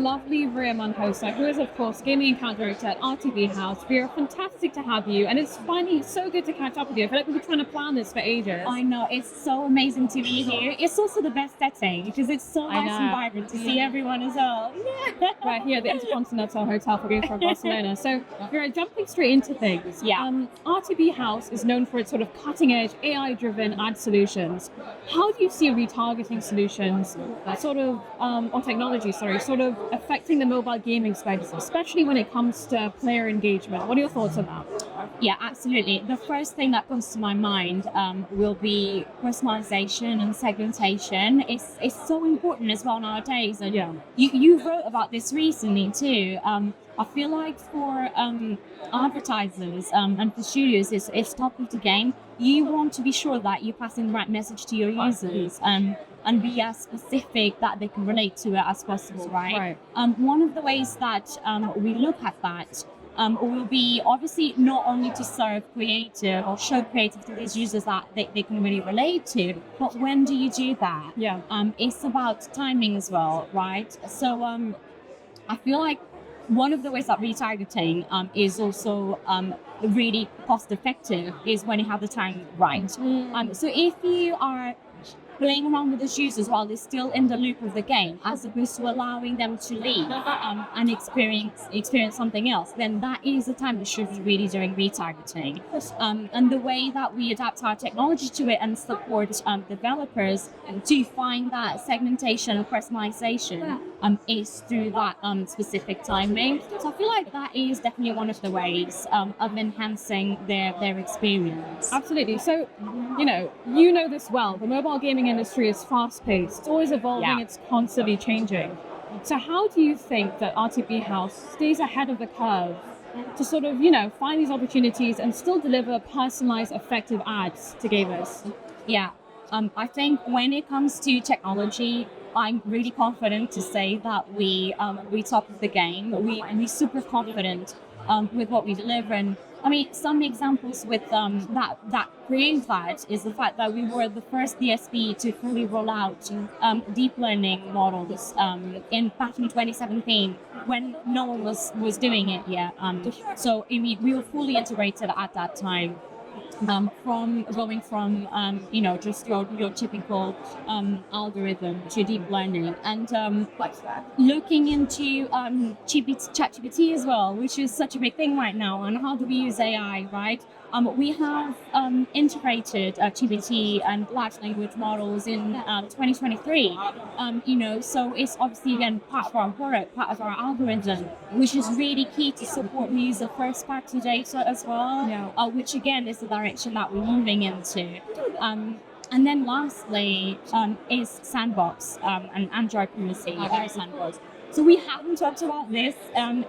lovely Vera Manhoso, who is, of course, gaming account director at RTB House. Vera, fantastic to have you, and it's finally so good to catch up with you. I feel like we've been trying to plan this for ages. I know, it's so amazing to be here. It's also the best setting because it's so nice and vibrant to see everyone as well. Yeah. We're here at the Intercontinental Hotel for Game from Barcelona. So, Vera, jumping straight into things. RTB House is known for its sort of cutting-edge, AI-driven ad solutions. How do you see retargeting solutions, or technology, sort of affecting the mobile gaming space, especially when it comes to player engagement? What are your thoughts on that? Yeah, absolutely. The first thing that comes to my mind will be personalization and segmentation. It's so important as well nowadays. And you wrote about this recently too. I feel like for advertisers and for studios, it's top of the game. You want to be sure that you're passing the right message to your users and be as specific that they can relate to it as possible, right? One of the ways that we look at that will be obviously not only to serve creative or show creative to these users that they can really relate to, but when do you do that? It's about timing as well, right? So I feel like one of the ways that retargeting is also really cost effective is when you have the time right. So if you are playing around with the users while they're still in the loop of the game, as opposed to allowing them to leave and experience something else, then that is the time that should be really doing retargeting. And the way that we adapt our technology to it and support developers to find that segmentation and personalization is through that specific timing. So I feel like that is definitely one of the ways of enhancing their experience. Absolutely. So, you know this well. The mobile gaming industry is fast-paced. It's always evolving. It's constantly changing. So how do you think that RTB House stays ahead of the curve to sort of, find these opportunities and still deliver personalized, effective ads to gamers? Yeah. I think when it comes to technology, I'm really confident to say that we top of the game. We're super confident with what we deliver. And I mean, some examples with that prove that is the fact that we were the first DSP to fully roll out deep learning models back in 2017 when no one was doing it yet. So we were fully integrated at that time. From going from just your typical algorithm to deep learning, and looking into ChatGPT as well, which is such a big thing right now, and how do we use AI, right? We have integrated GPT and large language models in 2023. So it's obviously again part of our product, part of our algorithm, which is really key to support the user first party data as well, which again is the direction that we're moving into. And then lastly is Sandbox and Android privacy, Very Sandbox. So we haven't talked about this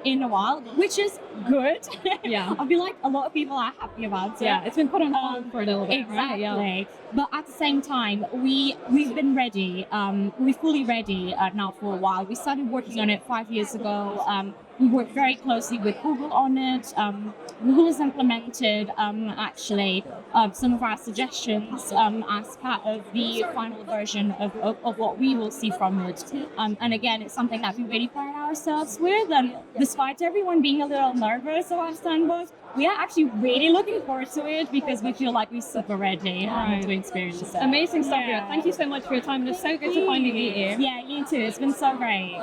in a while, which is good. I feel like a lot of people are happy about it. It's been put on hold for a little bit. Exactly. Right? But at the same time, we've been ready. We're fully ready now for a while. We started working on it 5 years ago. We worked very closely with Google on it. Google has implemented actually some of our suggestions as part of the final version of what we will see from it. And again, it's something that we really pride ourselves with. And despite everyone being a little nervous about Sandbox, we are actually really looking forward to it because we feel like we're super ready to experience it. Amazing stuff, Vera. Thank you so much for your time. It's so good to finally meet you. Yeah, you too. It's been so great.